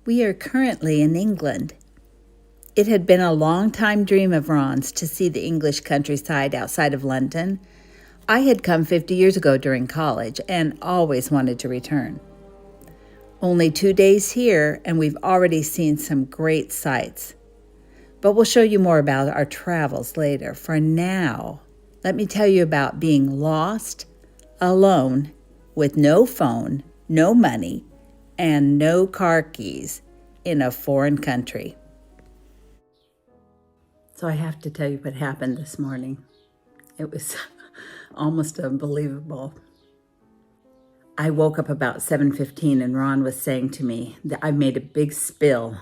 We are currently in England. It had been a long-time dream of Ron's to see the English countryside outside of London. I had come 50 years ago during college and always wanted to return. Only 2 days here, and we've already seen some great sights. But we'll show you more about our travels later. For now, let me tell you about being lost, alone, with no phone, no money, and no car keys in a foreign country. So I have to tell you what happened this morning. It was almost unbelievable. I woke up about 7:15 and Ron was saying to me that I made a big spill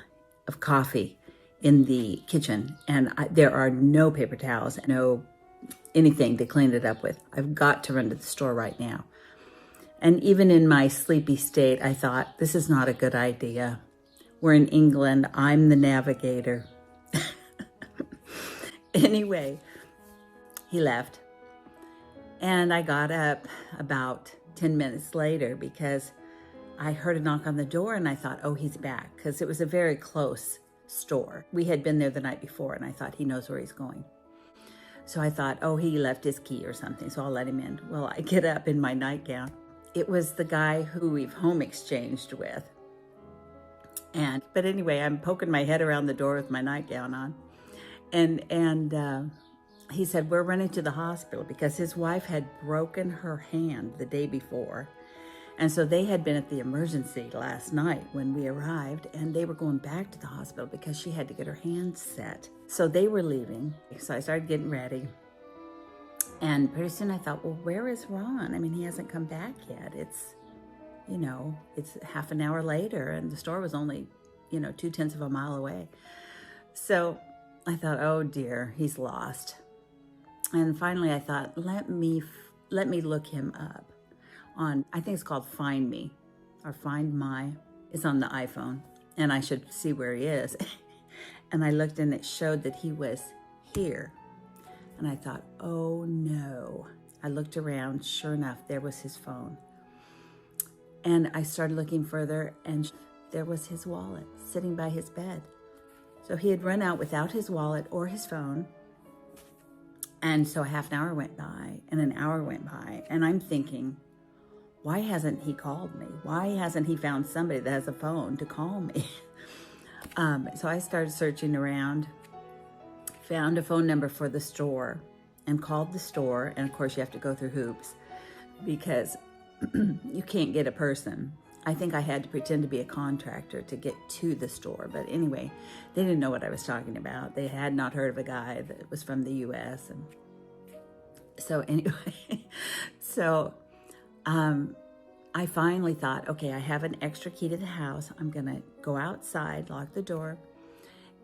of coffee in the kitchen and there are no paper towels, no anything to clean it up with. I've got to run to the store right now. And even in my sleepy state, I thought, this is not a good idea. We're in England. I'm the navigator. Anyway, he left. And I got up about 10 minutes later because I heard a knock on the door and I thought, oh, he's back, because it was a very close store. We had been there the night before and I thought he knows where he's going. So I thought, oh, he left his key or something, so I'll let him in. Well, I get up in my nightgown. It was the guy who we've home exchanged with. But anyway, I'm poking my head around the door with my nightgown on. And he said, we're running to the hospital because his wife had broken her hand the day before. And so they had been at the emergency last night when we arrived, and they were going back to the hospital because she had to get her hand set. So they were leaving. So I started getting ready. And pretty soon I thought, well, where is Ron? I mean, he hasn't come back yet. It's half an hour later and the store was only, 0.2 of a mile away. So I thought, oh dear, he's lost. And finally I thought, let me look him up on, I think it's called Find Me or Find My. It's on the iPhone and I should see where he is. And I looked and it showed that he was here. And I thought, oh no. I looked around, sure enough, there was his phone. And I started looking further and there was his wallet sitting by his bed. So he had run out without his wallet or his phone. And so a half an hour went by and an hour went by. And I'm thinking, why hasn't he called me? Why hasn't he found somebody that has a phone to call me? So I started searching around, found a phone number for the store and called the store. And of course you have to go through hoops because you can't get a person. I think I had to pretend to be a contractor to get to the store. But anyway, they didn't know what I was talking about. They had not heard of a guy that was from the US. And so anyway, I finally thought, okay, I have an extra key to the house. I'm gonna go outside, lock the door,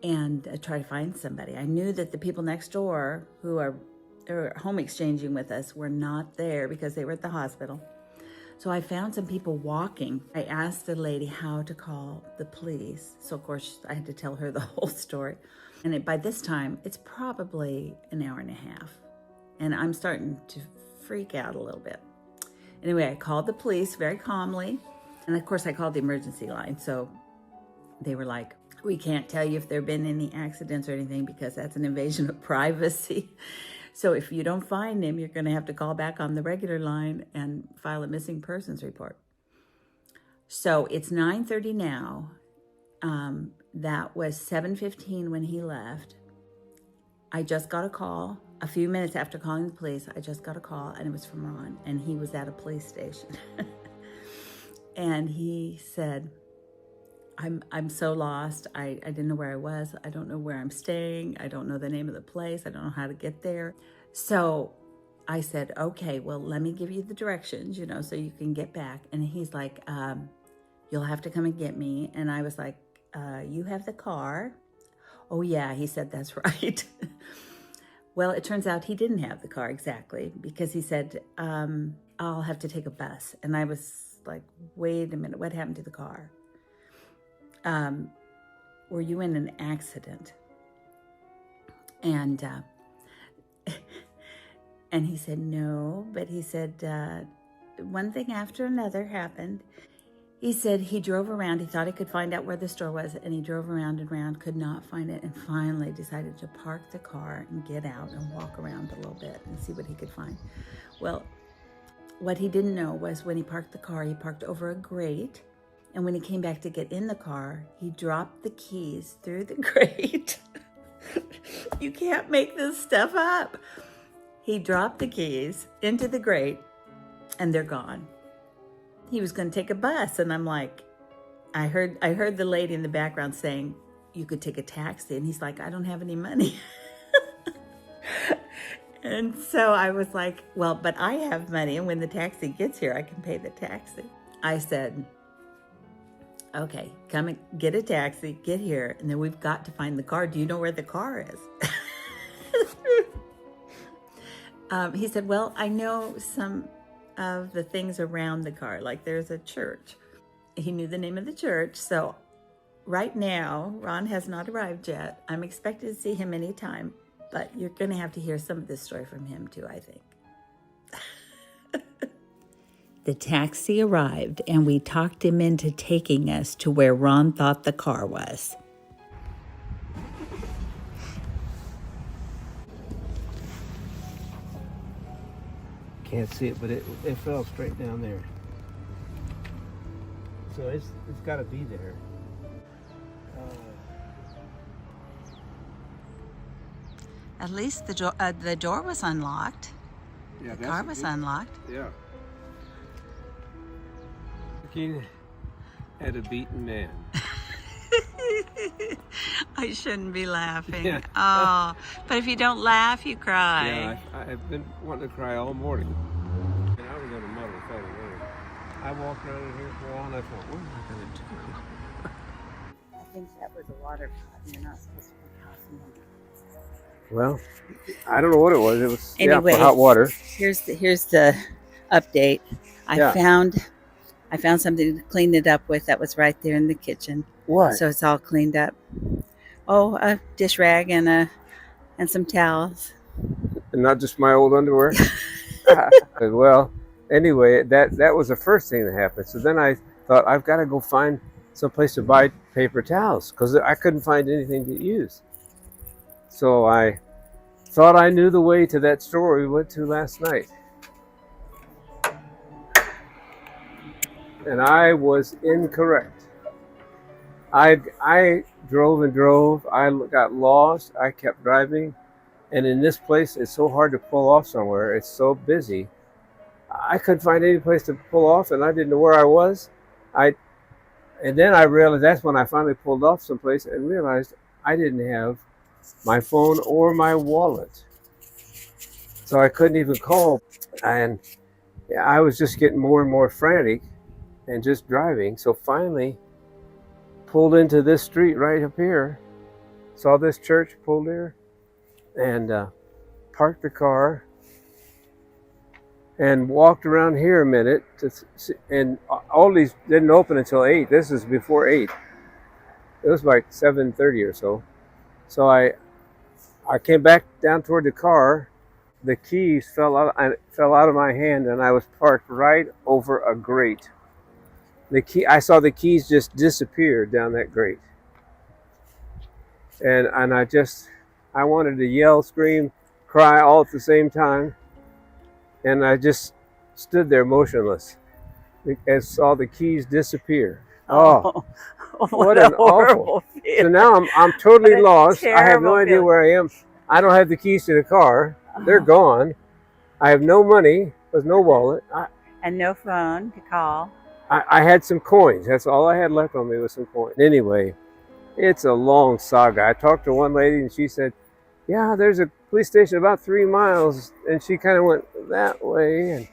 and try to find somebody. I knew that the people next door who are home exchanging with us were not there because they were at the hospital. So I found some people walking. I asked the lady how to call the police. So of course I had to tell her the whole story. And by this time, it's probably an hour and a half. And I'm starting to freak out a little bit. Anyway, I called the police very calmly. And of course I called the emergency line. So they were like, we can't tell you if there have been any accidents or anything because that's an invasion of privacy. So if you don't find him, you're going to have to call back on the regular line and file a missing persons report. So it's 9:30 now. That was 7:15 when he left. I just got a call. A few minutes after calling the police, I just got a call and it was from Ron and he was at a police station. And he said, I'm so lost. I didn't know where I was. I don't know where I'm staying. I don't know the name of the place. I don't know how to get there. So I said, okay, well, let me give you the directions, so you can get back. And he's like, you'll have to come and get me. And I was like, you have the car? Oh yeah, he said, that's right. Well, it turns out he didn't have the car exactly because he said, I'll have to take a bus. And I was like, wait a minute, what happened to the car? Were you in an accident? And he said, no, but he said, one thing after another happened. He said he drove around. He thought he could find out where the store was, and he drove around and around, could not find it, and finally decided to park the car and get out and walk around a little bit and see what he could find. Well, what he didn't know was when he parked the car, he parked over a grate, and when he came back to get in the car, he dropped the keys through the grate. You can't make this stuff up. He dropped the keys into the grate, and they're gone. He was going to take a bus, and I'm like, I heard the lady in the background saying, you could take a taxi, and he's like, I don't have any money. And so I was like, well, but I have money, and when the taxi gets here, I can pay the taxi. I said, okay, come and get a taxi, get here, and then we've got to find the car. Do you know where the car is? He said, well, I know some of the things around the car, like there's a church. He knew the name of the church. So right now, Ron has not arrived yet. I'm expected to see him anytime, but you're going to have to hear some of this story from him too, I think. The taxi arrived, and we talked him into taking us to where Ron thought the car was. Can't see it, but it fell straight down there. So it's got to be there. At least the door was unlocked. Yeah, the car was unlocked. Yeah. Looking at a beaten man. I shouldn't be laughing. Yeah. Oh, but if you don't laugh, you cry. Yeah, I've been wanting to cry all morning. And I was going to muddle fell away. I walked around in here for a while, and I thought, what am I going to do? I think that was a water pot. You're not supposed to put hot water. Well, I don't know what it was. It was anyway, for hot water. Here's the update. I found something to clean it up with that was right there in the kitchen. What? So it's all cleaned up. Oh, a dish rag and some towels. And not just my old underwear? Well, anyway, that was the first thing that happened. So then I thought, I've got to go find someplace to buy paper towels because I couldn't find anything to use. So I thought I knew the way to that store we went to last night. And I was incorrect. I drove and drove. I got lost. I kept driving. And in this place, it's so hard to pull off somewhere. It's so busy. I couldn't find any place to pull off, and I didn't know where I was. And then I realized, that's when I finally pulled off someplace and realized I didn't have my phone or my wallet. So I couldn't even call. And I was just getting more and more frantic and just driving. So finally pulled into this street right up here, saw this church, pulled there, and parked the car and walked around here a minute and all these didn't open until 8. This is before 8. It was like 7:30 or so. So I came back down toward the car. The keys fell out of my hand, and I was parked right over a grate. I saw the keys just disappear down that grate. And I wanted to yell, scream, cry all at the same time. And I just stood there motionless and saw the keys disappear. Oh, what an awful feeling. So now I'm totally lost. I have no idea where I am. I don't have the keys to the car. They're gone. I have no money. There's no wallet. And no phone to call. I had some coins. That's all I had left on me was some coins. Anyway, it's a long saga. I talked to one lady, and she said, yeah, there's a police station about 3 miles. And she kind of went that way.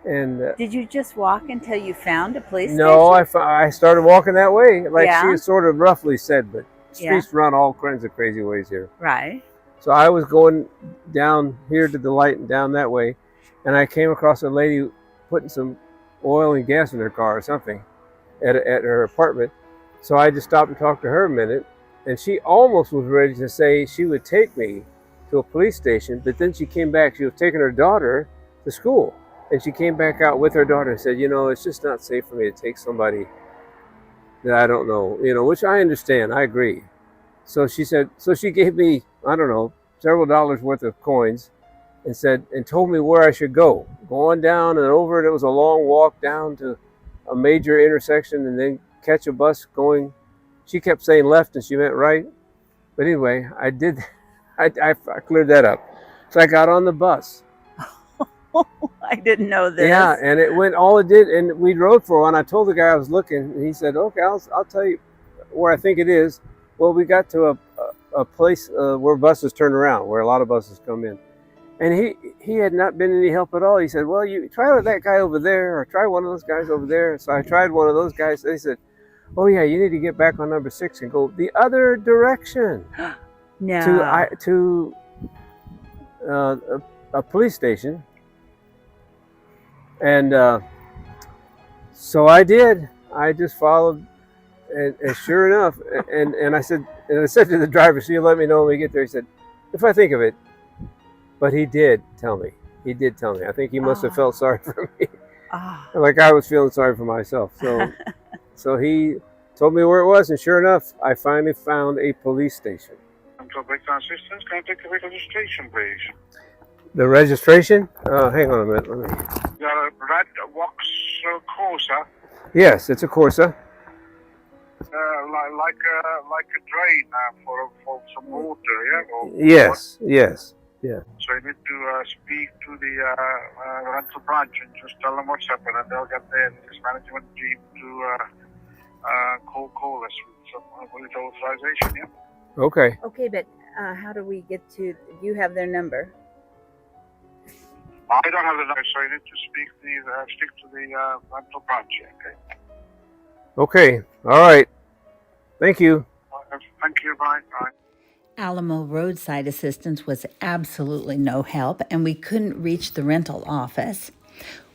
And did you just walk until you found a police station? No, I started walking that way, like she sort of roughly said, but streets run all kinds of crazy ways here. Right. So I was going down here to the light and down that way, and I came across a lady putting some oil and gas in her car or something at her apartment. So I just stopped and talked to her a minute, and she almost was ready to say she would take me to a police station, but then she came back. She was taking her daughter to school. And she came back out with her daughter and said, it's just not safe for me to take somebody that I don't know, which I understand. I agree. So she said, so she gave me, I don't know, several dollars worth of coins and told me where I should go. Go on down and over, and it was a long walk down to a major intersection and then catch a bus going. She kept saying left and she meant right. But anyway, I did, I cleared that up. So I got on the bus. I didn't know this. Yeah, and it went all it did, and we rode for a while. And I told the guy I was looking, and he said, "Okay, I'll tell you where I think it is." Well, we got to a place where buses turn around, where a lot of buses come in, and he had not been any help at all. He said, "Well, you try that guy over there, or try one of those guys over there." So I tried one of those guys. They said, "Oh yeah, you need to get back on number 6 and go the other direction No. to a police station." And so I did. I just followed, and sure enough, and I said to the driver, "So you let me know when we get there." He said, "If I think of it." But he did tell me. He did tell me. I think he must have felt sorry for me, like I was feeling sorry for myself. So he told me where it was, and sure enough, I finally found a police station. Breakdown assistance, can I take the registration, please? The registration? Hang on a minute. Let me. You got a red Vauxhall Corsa, Yes, it's a Corsa. like a drain for some water, yeah? Or Yes, yes, yeah. So you need to speak to the rental branch and just tell them what's happened, and they'll get their management team to call us with authorization, yeah? Okay. Okay, but how do we get to? You have their number. I don't have the number, so you need to speak to the rental branch, okay? Okay. All right. Thank you. Thank you, bye. Alamo roadside assistance was absolutely no help, and we couldn't reach the rental office.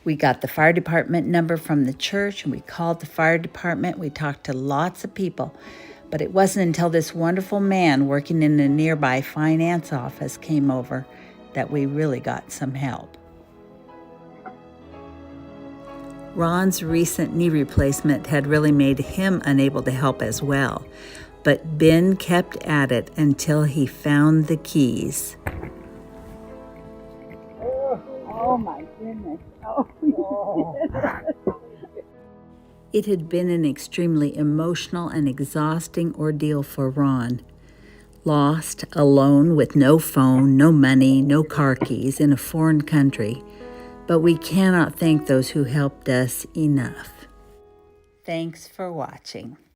We got the fire department number from the church, and we called the fire department. We talked to lots of people, but it wasn't until this wonderful man working in a nearby finance office came over that we really got some help. Ron's recent knee replacement had really made him unable to help as well, but Ben kept at it until he found the keys. Oh my goodness. It had been an extremely emotional and exhausting ordeal for Ron. Lost, alone, with no phone, no money, no car keys, in a foreign country. But we cannot thank those who helped us enough. Thanks for watching.